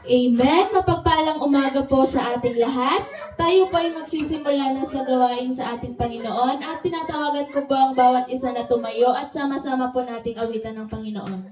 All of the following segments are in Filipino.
Amen. Mapagpalang umaga po sa ating lahat. Tayo po ay magsisimula na sa gawain sa ating Panginoon at tinatawagan ko po ang bawat isa na tumayo at sama-sama po nating awitan ng Panginoon.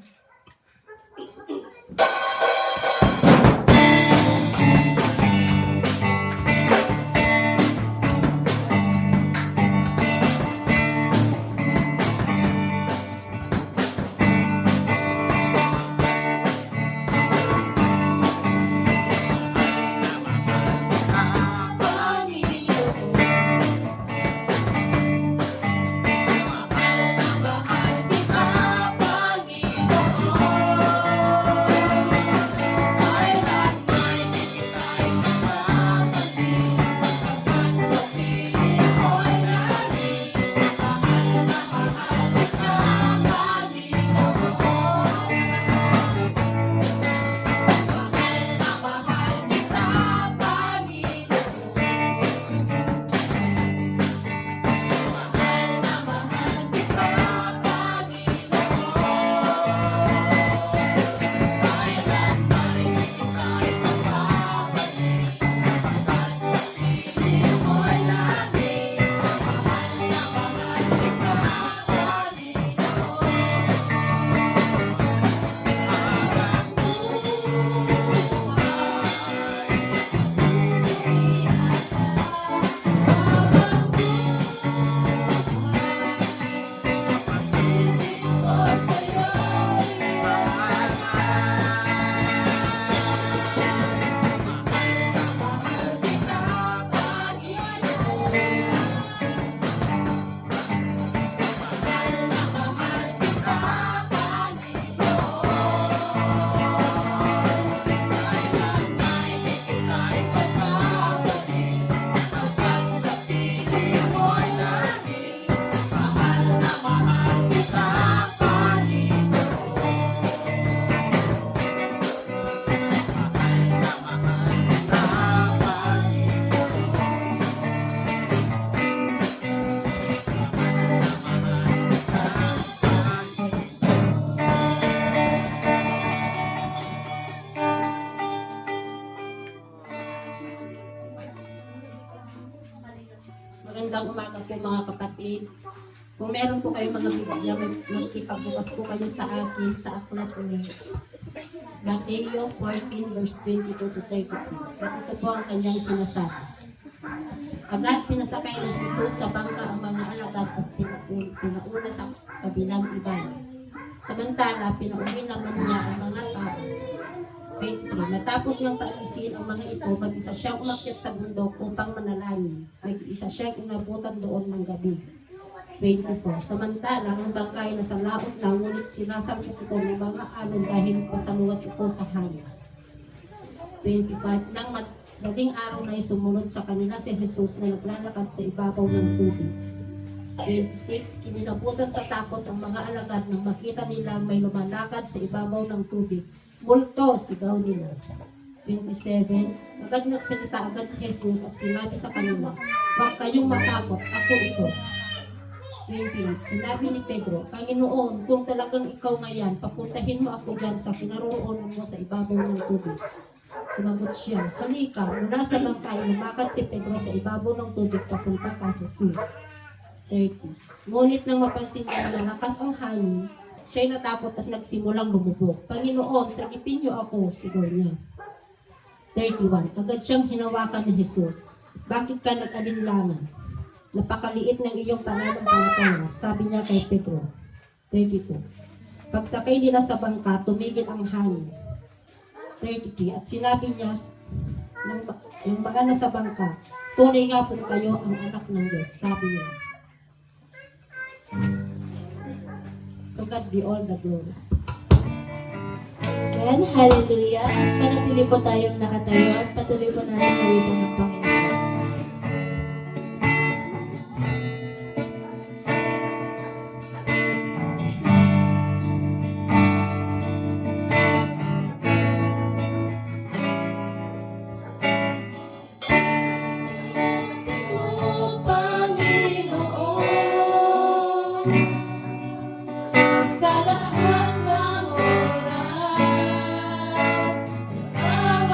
Magandang umaga po mga kapatid. Kung meron po kayong mga Biblia, magkipagbukas po kayo sa akin sa aklat ni Mateo 14 verse 22 to 33. At ito po ang kanyang sinasabi. Agad pinasakay ng Jesus sa bangka ang mga alagad at pinauna sa kabilang ibayo. Samantala, pinauwi naman niya ang mga tao. 23. Matapos niyang paalisin ang mga ito, mag-isa siyang umakyat sa bundok upang manalangin. Mag-isa siyang inabutan doon ng gabi. 24. Samantala, ang bangkay na sa laot na, ngunit sinasangkot ito ng mga alon dahil pasaluwat ito sa hangin. 25. Nang madaling araw na sumunod sa kanila si Jesus na naglalakad sa ibabaw ng tubig. 26. Kinilabutan sa takot ang mga alagad nang makita nila may lumalakad sa ibabaw ng tubig. Multo, sigaw nila. 27. Agad nagsalita agad si Jesus at sinabi sa kanila, huwag kayong matakot, ako ito. 28. Sinabi ni Pedro, Panginoon, kung talagang ikaw ngayon, papuntahin mo ako dyan sa kinaroroonan mo sa ibabaw ng tubig. Sumagot siya, halika, mula sa bangkay, lumakad si Pedro sa ibabaw ng tubig papunta kay Jesus. 30. Ngunit nang mapansin niya na lakas ang hangin, siya'y natakot at nagsimulang lumubog. Panginoon, sagipin niyo ako, sigaw niya. 31. Agad siyang hinawakan ni Jesus. Bakit ka nag-alinlangan? Napakaliit ng iyong pananampalataya, sabi niya kay Pedro. 32. Pagsakay nila sa bangka, tumigil ang hangin. 33. At sinabi niya ng mga nasa bangka, tunay nga po kayo ang anak ng Diyos, sabi niya. To God be all the glory. Amen. Hallelujah. At manatili po tayong nakatayo at patuloy po natin awitan ng Panginoon. Sa lahat ng oras, sa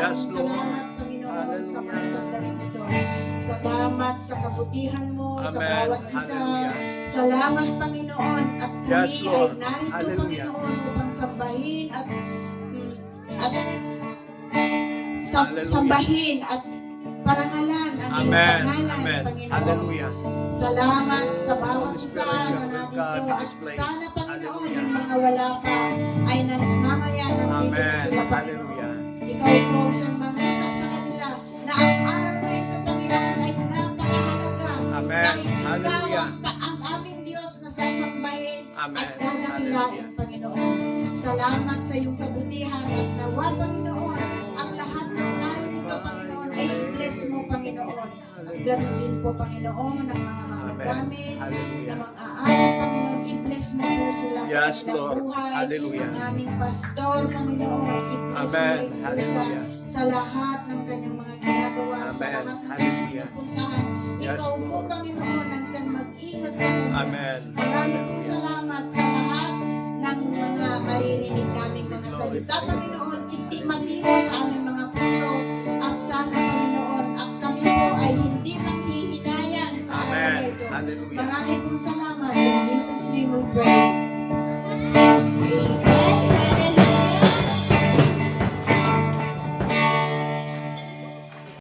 Yes, Lord. Salamat, Panginoon, sa mga sandaling ito. Salamat sa kabutihan mo sa Amen. bawat isa. Hallelujah. Salamat, Panginoon, at kami Yes, Lord. ay narito, Hallelujah. Panginoon, upang sambahin at Hallelujah. sambahin at parangalan ang iyong Amen. pangalan, Amen. Panginoon. Hallelujah. Salamat sa bawat Holy isa Spirit, na you are narito God in at this place. sana, Panginoon, Hallelujah. yung mga wala pa ay mamaya nandito na Amen. sila, Panginoon. Hallelujah. Ikaw po ang siyang mangusap sa kanila na ang araw na ito, Panginoon, ay napakahalaga. Amen. Dahil ikaw Hallelujah. ang aming Diyos na sasambahin Amen. at dadakilain, Panginoon. Salamat sa iyong kabutihan at nawa, Panginoon, ang lahat ng narinito, Panginoon, ay i-bless mo, Panginoon. At ganoon din po, Panginoon, ang mga magagamit na Hallelujah. mang-aaral, Panginoon, i-bless mo po sila sa Yes, kanilang Lord. buhay. Hallelujah. Ang aming pastor, Panginoon, i-bless mo Amen. rin po siya Hallelujah. sa lahat ng kanyang mga ginagawa, sa Amen. lahat ng kanyang Hallelujah. pinupuntahan. Yes, Ikaw po, Lord. Panginoon, ang siyang mag-ingat sa kanya. Amen. Maraming pong salamat sa lahat ng mga maririnig naming mga salita, Panginoon. Itimaniho sa aming mga puso at sana, Panginoon, at kami po ay hindi manghihinayang sa araw na Amen. ito. Hallelujah. Maraming pong salamat. In Jesus' name we pray. Amen.